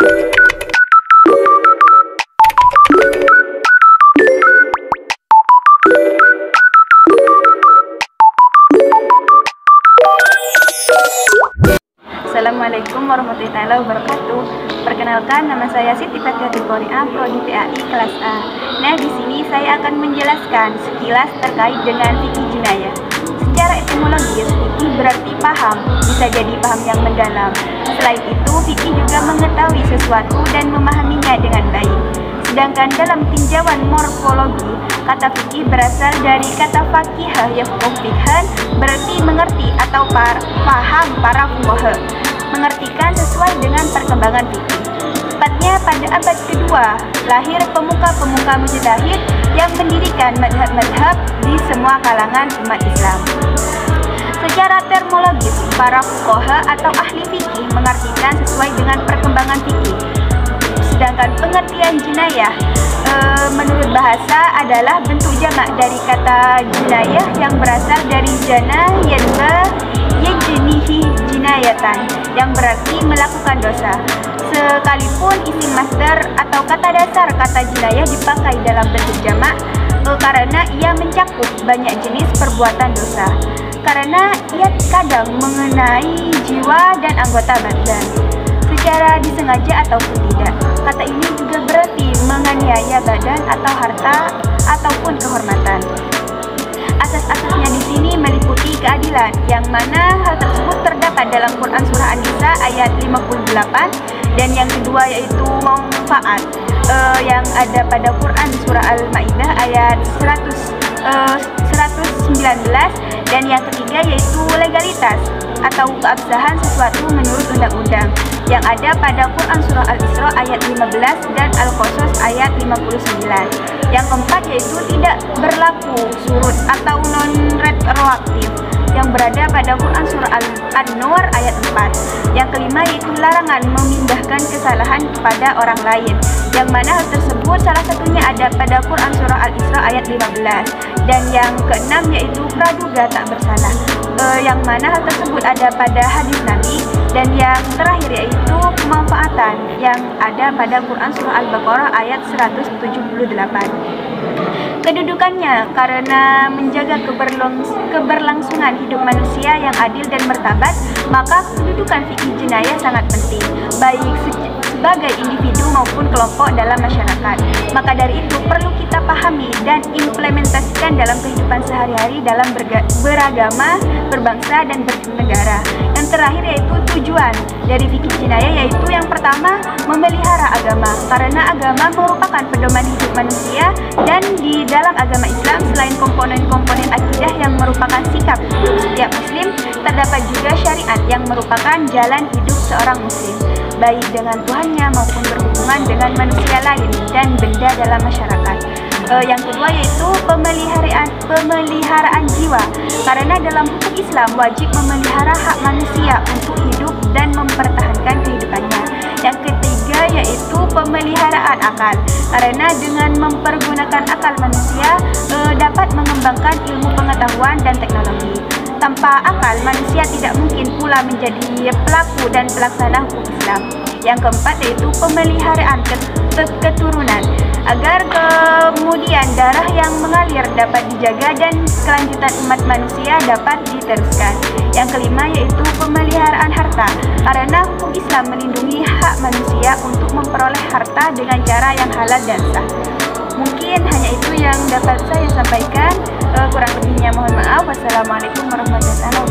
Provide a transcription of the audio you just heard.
Assalamualaikum warahmatullahi wabarakatuh. Perkenalkan, nama saya Siti Fathiatul Qori'ah, Prodi PAI kelas A. Nah, di sini saya akan menjelaskan sekilas terkait dengan fikih jinayah. Secara etimologis, fikih berarti paham, bisa jadi paham yang mendalam. Selain itu, fikih juga mengetahui sesuatu dan memahaminya dengan baik. Sedangkan dalam tinjauan morfologi, kata fikih berasal dari kata fakihah yafqahu fiqhan, berarti mengerti atau paham para fuqaha, mengertikan sesuai dengan perkembangan fikih. Tepatnya pada abad kedua, lahir pemuka-pemuka mujtahid yang mendirikan madhab-madhab di semua kalangan umat Islam. Secara termologis, para fuqaha atau ahli fikih mengartikan sesuai dengan perkembangan fikih. Sedangkan pengertian jinayah menurut bahasa adalah bentuk jamak dari kata jinayah yang berasal dari jana yanba yajnihi jinayatan, yang berarti melakukan dosa. Sekalipun isim masdar atau kata dasar kata jinayah dipakai dalam bentuk jamak karena ia mencakup banyak jenis perbuatan dosa, karena ia kadang mengenai jiwa dan anggota badan secara disengaja ataupun tidak. Kata ini juga berarti menganiaya badan atau harta ataupun kehormatan. Asas-asasnya di sini meliputi keadilan, yang mana hal tersebut terdapat dalam Quran Surah An-Nisa ayat 58, dan yang kedua yaitu manfaat yang ada pada Quran Surah Al-Maidah ayat 119, dan yang ketiga yaitu legalitas atau keabsahan sesuatu menurut undang-undang, yang ada pada Quran Surah Al-Isra ayat 15 dan Al-Qasas ayat 59. Yang keempat yaitu tidak berlaku surut atau non-retroaktif, yang berada pada Quran Surah An-Nur ayat 4. Yang kelima yaitu larangan memindahkan kesalahan kepada orang lain, yang mana hal tersebut salah satunya ada pada Quran Surah Al-Isra ayat 15. Dan yang keenam yaitu praduga tak bersalah, yang mana hal tersebut ada pada hadis Nabi. Dan yang terakhir yaitu pemanfaatan, yang ada pada Quran Surah Al-Baqarah ayat 178. Kedudukannya karena menjaga keberlangsungan hidup manusia yang adil dan martabat, maka kedudukan fikih jinayah sangat penting, baik sebagai individu maupun kelompok dalam masyarakat. Maka dari itu perlu kita pahami dan implementasikan dalam kehidupan sehari-hari dalam beragama, berbangsa, dan bernegara. Yang terakhir yaitu tujuan dari fikih jinayah, yaitu yang pertama memelihara agama, karena agama merupakan pedoman hidup manusia, dan di dalam agama Islam selain komponen-komponen akidah yang merupakan sikap hidup setiap muslim, terdapat juga syariat yang merupakan jalan hidup seorang muslim, baik dengan Tuhannya maupun berhubungan dengan manusia lain dan benda dalam masyarakat. Yang kedua yaitu pemeliharaan jiwa, karena dalam hukum Islam wajib memelihara hak manusia untuk hidup dan mempertahankan kehidupannya. Yang ketiga yaitu pemeliharaan akal, karena dengan mempergunakan akal manusia dapat mengembangkan ilmu pengetahuan dan teknologi. Tanpa akal, manusia tidak mungkin pula menjadi pelaku dan pelaksana hukum Islam. Yang keempat yaitu pemeliharaan keturunan, agar kemudian darah yang mengalir dapat dijaga dan kelanjutan umat manusia dapat diteruskan. Yang kelima yaitu pemeliharaan harta, karena hukum Islam melindungi hak manusia untuk memperoleh harta dengan cara yang halal dan sah. Mungkin hanya itu yang dapat saya sampaikan. Kurang lebihnya mohon maaf. Wassalamualaikum warahmatullahi wabarakatuh.